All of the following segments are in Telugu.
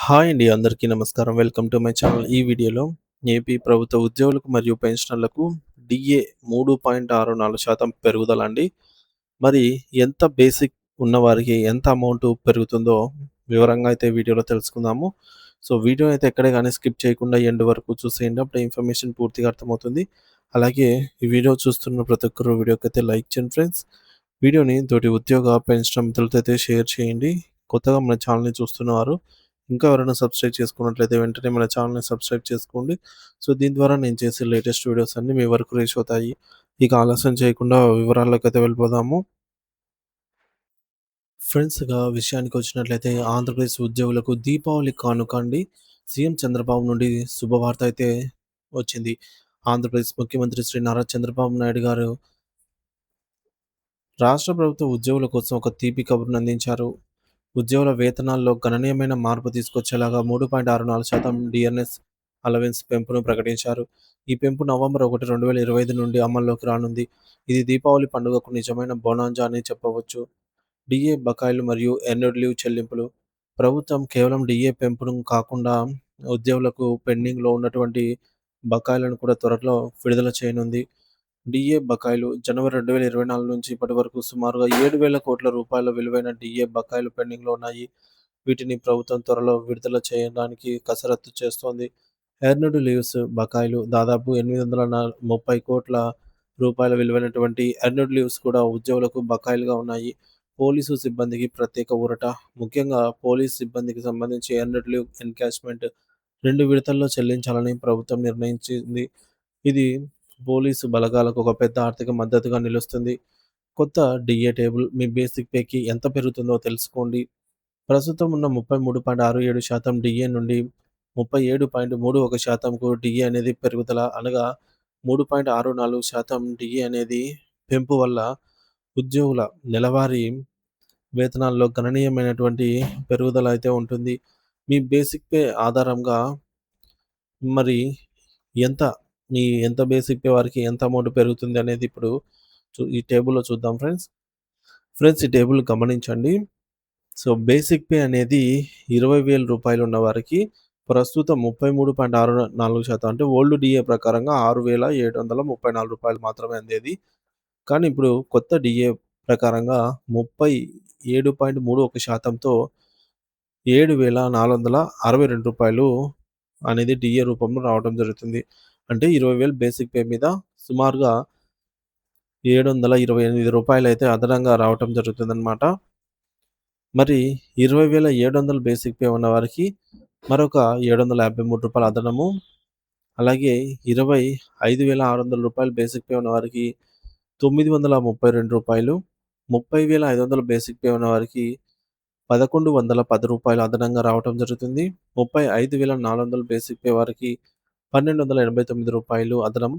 హాయ్ అండి. అందరికీ నమస్కారం. Welcome to my channel. ఈ వీడియోలో ఏపీ ప్రభుత్వ ఉద్యోగులకు మరియు పెన్షనర్లకు డిఏ 3.64% పెరుగుదల అండి. మరి ఎంత బేసిక్ ఉన్నవారికి ఎంత అమౌంట్ పెరుగుతుందో వివరంగా అయితే వీడియోలో తెలుసుకుందాము. సో, వీడియోని అయితే ఎక్కడే గాని స్కిప్ చేయకుండా ఎండ్ వరకు చూసేయండి. అప్పుడే ఇన్ఫర్మేషన్ పూర్తిగా అర్థమవుతుంది. అలాగే ఈ వీడియో చూస్తున్న ప్రతి ఒక్కరు వీడియోకైతే లైక్ చేయండి ఫ్రెండ్స్. వీడియోని తోటి ఉద్యోగ, పెన్షన్ మిత్రులతో అయితే షేర్ చేయండి. కొత్తగా మన ఛానల్‌ని చూస్తున్నవారు ఇంకా ఎవరైనా సబ్స్క్రైబ్ చేసుకున్నట్లయితే వెంటనే మన ఛానల్‌ని సబ్స్క్రైబ్ చేసుకోండి. సో, దీని ద్వారా నేను చేసే లేటెస్ట్ వీడియోస్ అన్నీ మీ వరకు రీచ్ అవుతాయి. ఇక ఆలస్యం చేయకుండా వివరాల్లోకైతే వెళ్ళిపోదాము. ఫ్రెండ్స్ ఇక విషయానికొచ్చినట్లయితే ఆంధ్రప్రదేశ్ ఉద్యోగులకు దీపావళి కానుక అండి. సీఎం చంద్రబాబు నుండి శుభవార్త అయితే వచ్చింది. ఆంధ్రప్రదేశ్ ముఖ్యమంత్రి శ్రీ నారా చంద్రబాబు నాయుడు గారు రాష్ట్ర ప్రభుత్వ ఉద్యోగుల కోసం ఒక తీపి కబురును అందించారు. ఉద్యోగుల వేతనాల్లో గణనీయమైన మార్పు తీసుకొచ్చేలాగా 3.64% డిఎన్ఎస్ అలవెన్స్ పెంపును ప్రకటించారు. ఈ పెంపు నవంబర్ 1, 2025 నుండి అమల్లోకి రానుంది. ఇది దీపావళి పండుగకు నిజమైన బోనాంజా అని చెప్పవచ్చు. డిఏ బకాయిలు మరియు ఎర్న్డ్ లీవ్ చెల్లింపులు. ప్రభుత్వం కేవలం డిఏ పెంపును కాకుండా ఉద్యోగులకు పెండింగ్‌లో ఉన్నటువంటి బకాయిలను కూడా త్వరలో విడుదల చేయనుంది. డిఏ బకాయిలు జనవరి 2024 నుంచి ఇప్పటి వరకు సుమారుగా 7,000 కోట్ల రూపాయల విలువైన డిఏ బకాయిలు పెండింగ్‌లో ఉన్నాయి. వీటిని ప్రభుత్వం త్వరలో విడుదల చేయడానికి కసరత్తు చేస్తోంది. ఎర్న్డ్ లీవ్స్ బకాయిలు దాదాపు 830 కోట్ల రూపాయల విలువైనటువంటి ఎర్న్డ్ లీవ్స్ కూడా ఉద్యోగులకు బకాయిలుగా ఉన్నాయి. పోలీసు సిబ్బందికి ప్రత్యేక ఊరట. ముఖ్యంగా పోలీసు సిబ్బందికి సంబంధించి ఎర్న్డ్ లీవ్ ఎన్‌కాష్‌మెంట్ 2 విడతల్లో చెల్లించాలని ప్రభుత్వం నిర్ణయించింది. ఇది పోలీసు బలగాలకు ఒక పెద్ద ఆర్థిక మద్దతుగా నిలుస్తుంది. కొత్త డిఏ టేబుల్ మీ బేసిక్ పేకి ఎంత పెరుగుతుందో తెలుసుకోండి. ప్రస్తుతం ఉన్న 33.67% డిఏ నుండి 37.31%కు డిఏ అనేది పెరుగుదల అనగా 3.64% డిఏ అనేది పెంపు వల్ల ఉద్యోగుల నెలవారీ వేతనాల్లో గణనీయమైనటువంటి పెరుగుదల అయితే ఉంటుంది. మీ బేసిక్ పే ఆధారంగా మరి ఎంత ఎంత బేసిక్ పే వారికి ఎంత అమౌంట్ పెరుగుతుంది అనేది ఇప్పుడు ఈ టేబుల్‌లో చూద్దాం ఫ్రెండ్స్. ఫ్రెండ్స్ ఈ టేబుల్ గమనించండి. సో, బేసిక్ పే అనేది రూ. 20,000 ఉన్న వారికి ప్రస్తుతం 33.64% అంటే ఓల్డ్ డీఏ ప్రకారంగా రూ. 6,734 మాత్రమే అందేది. కానీ ఇప్పుడు కొత్త డీఏ ప్రకారంగా 37.31%తో రూ. 7,462 అనేది డీఏ రూపంలో రావడం జరుగుతుంది. అంటే 20,000 బేసిక్ పే మీద సుమారుగా రూ. 728 అయితే అదనంగా రావటం జరుగుతుందనమాట. మరి 20,700 బేసిక్ పే ఉన్న వారికి మరొక రూ. 753 అదనము. అలాగే రూ. 25,600 బేసిక్ పే ఉన్నవారికి రూ. 932, 30,500 బేసిక్ పే ఉన్నవారికి రూ. 1,110 అదనంగా రావటం జరుగుతుంది. 35,400 బేసిక్ పే వారికి రూ. 1,289 అదనం.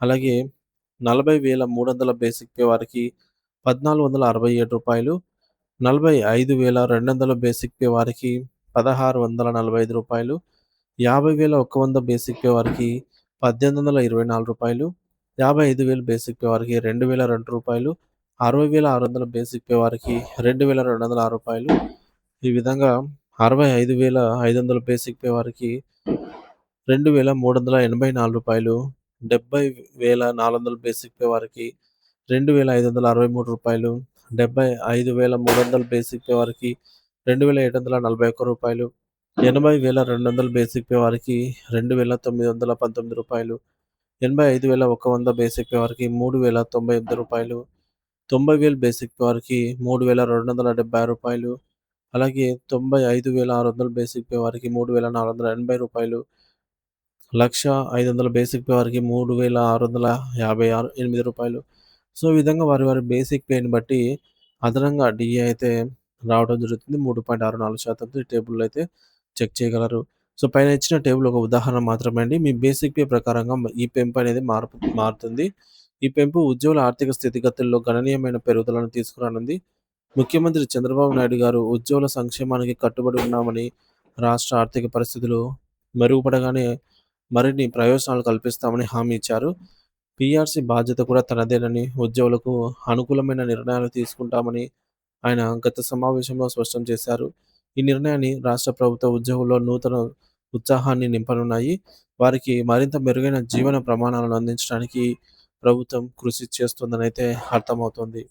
అలాగే 40,300 బేసిక్ పే వారికి రూ. 1,467, 45,200 బేసిక్ పే వారికి రూ. 1,645, 50,100 బేసిక్ పే వారికి రూ. 1,824, 55,000 బేసిక్ పే వారికి రూ. 2,002, 60,600 బేసిక్ పే వారికి రూ. 2,206. ఈ విధంగా 65,500 బేసిక్ పే వారికి రూ. 2,384, 70,400 బేసిక్ పే వారికి రూ. 2,563, 75,300 బేసిక్ పే వారికి రూ. 2,741, 80,200 బేసిక్ పే వారికి రూ. 2,919, 85,100 బేసిక్ పే వారికి రూ. 3,098, 90,000 బేసిక్ పే వారికి రూ. 3,276, అలాగే 95,600 బేసిక్ పే వారికి రూ. 3,480, 1,05,000 బేసిక్ పే వారికి రూ. 3,658. సో, ఈ విధంగా వారి వారి బేసిక్ పేని బట్టి అదనంగా డీఏ అయితే రావడం జరుగుతుంది. 3.64% ఈ టేబుల్‌లో అయితే చెక్ చేయగలరు. సో, పైన ఇచ్చిన టేబుల్ ఒక ఉదాహరణ మాత్రమే అండి. మీ బేసిక్ పే ప్రకారంగా ఈ పెంపు అనేది మారుతుంది. ఈ పెంపు ఉద్యోగుల ఆర్థిక స్థితిగతుల్లో గణనీయమైన పెరుగుదలను తీసుకురానుంది. ముఖ్యమంత్రి చంద్రబాబు నాయుడు గారు ఉద్యోగుల సంక్షేమానికి కట్టుబడి ఉన్నామని, రాష్ట్ర ఆర్థిక పరిస్థితులు మెరుగుపడగానే మరిన్ని ప్రయోజనాలు కల్పిస్తామని హామీ ఇచ్చారు. పీఆర్సీ బాధ్యత కూడా తనదేనని, ఉద్యోగులకు అనుకూలమైన నిర్ణయాలు తీసుకుంటామని ఆయన గత సమావేశంలో స్పష్టం చేశారు. ఈ నిర్ణయాన్ని రాష్ట్ర ప్రభుత్వ ఉద్యోగుల్లో నూతన ఉత్సాహాన్ని నింపనున్నాయి. వారికి మరింత మెరుగైన జీవన ప్రమాణాలను అందించడానికి ప్రభుత్వం కృషి చేస్తుందనైతే అర్థమవుతుంది.